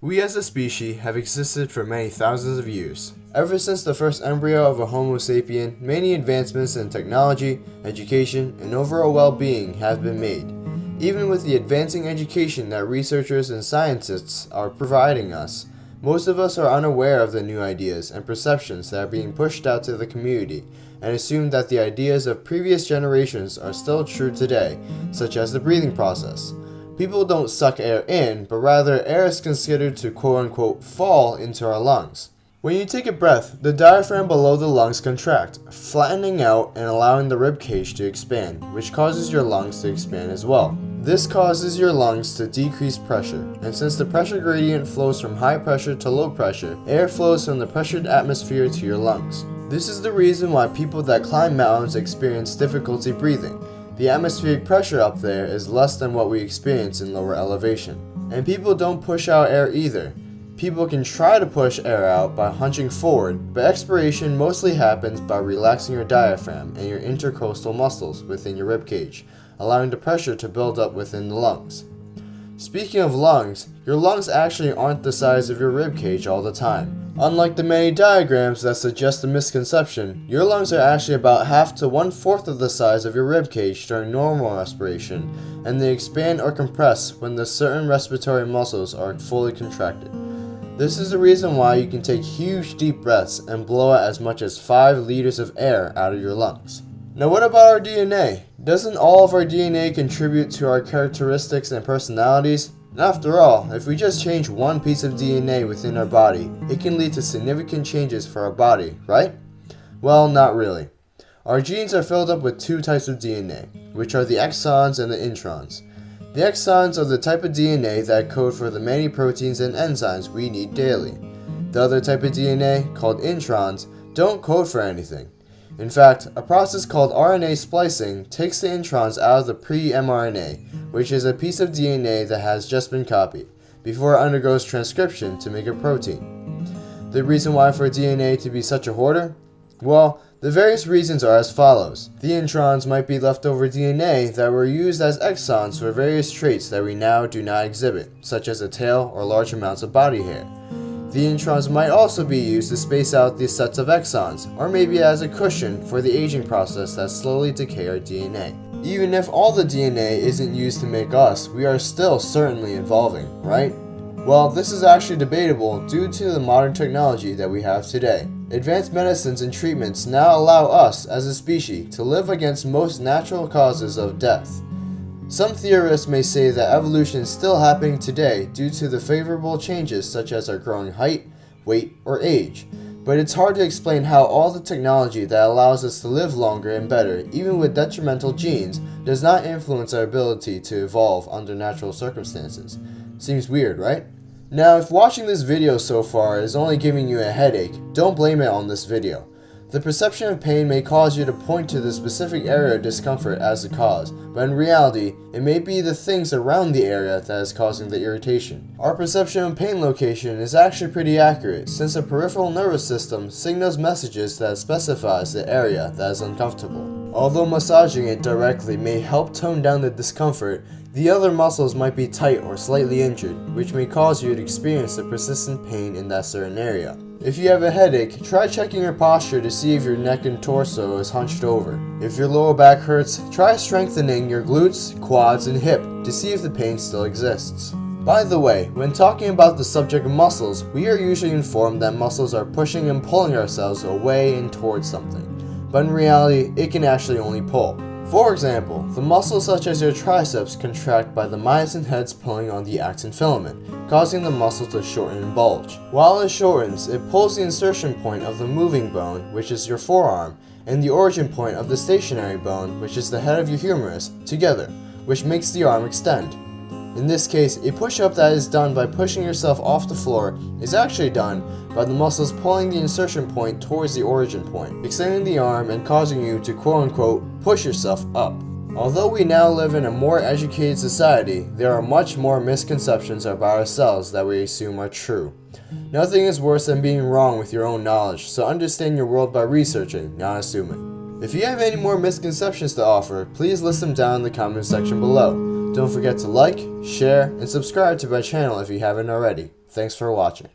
We as a species have existed for many thousands of years. Ever since the first embryo of a Homo sapien, many advancements in technology, education, and overall well-being have been made. Even with the advancing education that researchers and scientists are providing us, most of us are unaware of the new ideas and perceptions that are being pushed out to the community and assume that the ideas of previous generations are still true today, such as the breathing process. People don't suck air in, but rather air is considered to quote-unquote fall into our lungs. When you take a breath, the diaphragm below the lungs contract, flattening out and allowing the rib cage to expand, which causes your lungs to expand as well. This causes your lungs to decrease pressure, and since the pressure gradient flows from high pressure to low pressure, air flows from the pressured atmosphere to your lungs. This is the reason why people that climb mountains experience difficulty breathing. The atmospheric pressure up there is less than what we experience in lower elevation. And people don't push out air either. People can try to push air out by hunching forward, but expiration mostly happens by relaxing your diaphragm and your intercostal muscles within your rib cage, allowing the pressure to build up within the lungs. Speaking of lungs, your lungs actually aren't the size of your rib cage all the time. Unlike the many diagrams that suggest a misconception, your lungs are actually about half to 1/4 of the size of your rib cage during normal respiration, and they expand or compress when the certain respiratory muscles are fully contracted. This is the reason why you can take huge deep breaths and blow out as much as 5 liters of air out of your lungs. Now what about our DNA? Doesn't all of our DNA contribute to our characteristics and personalities? After all, if we just change one piece of DNA within our body, it can lead to significant changes for our body, right? Well, not really. Our genes are filled up with 2 types of DNA, which are the exons and the introns. The exons are the type of DNA that code for the many proteins and enzymes we need daily. The other type of DNA, called introns, don't code for anything. In fact, a process called RNA splicing takes the introns out of the pre-mRNA, which is a piece of DNA that has just been copied, before it undergoes transcription to make a protein. The reason why for DNA to be such a hoarder? Well, the various reasons are as follows. The introns might be leftover DNA that were used as exons for various traits that we now do not exhibit, such as a tail or large amounts of body hair. The introns might also be used to space out these sets of exons, or maybe as a cushion for the aging process that slowly decay our DNA. Even if all the DNA isn't used to make us, we are still certainly evolving, right? Well, this is actually debatable due to the modern technology that we have today. Advanced medicines and treatments now allow us, as a species, to live against most natural causes of death. Some theorists may say that evolution is still happening today due to the favorable changes such as our growing height, weight, or age, but it's hard to explain how all the technology that allows us to live longer and better, even with detrimental genes, does not influence our ability to evolve under natural circumstances. Seems weird, right? Now, if watching this video so far is only giving you a headache, don't blame it on this video. The perception of pain may cause you to point to the specific area of discomfort as the cause, but in reality, it may be the things around the area that is causing the irritation. Our perception of pain location is actually pretty accurate, since the peripheral nervous system signals messages that specifies the area that is uncomfortable. Although massaging it directly may help tone down the discomfort, the other muscles might be tight or slightly injured, which may cause you to experience the persistent pain in that certain area. If you have a headache, try checking your posture to see if your neck and torso is hunched over. If your lower back hurts, try strengthening your glutes, quads, and hip to see if the pain still exists. By the way, when talking about the subject of muscles, we are usually informed that muscles are pushing and pulling ourselves away and towards something, but in reality, it can actually only pull. For example, the muscles such as your triceps contract by the myosin heads pulling on the actin filament, causing the muscle to shorten and bulge. While it shortens, it pulls the insertion point of the moving bone, which is your forearm, and the origin point of the stationary bone, which is the head of your humerus, together, which makes the arm extend. In this case, a push-up that is done by pushing yourself off the floor is actually done by the muscles pulling the insertion point towards the origin point, extending the arm and causing you to quote-unquote push yourself up. Although we now live in a more educated society, there are much more misconceptions about ourselves that we assume are true. Nothing is worse than being wrong with your own knowledge, so understand your world by researching, not assuming. If you have any more misconceptions to offer, please list them down in the comment section below. Don't forget to like, share, and subscribe to my channel if you haven't already. Thanks for watching.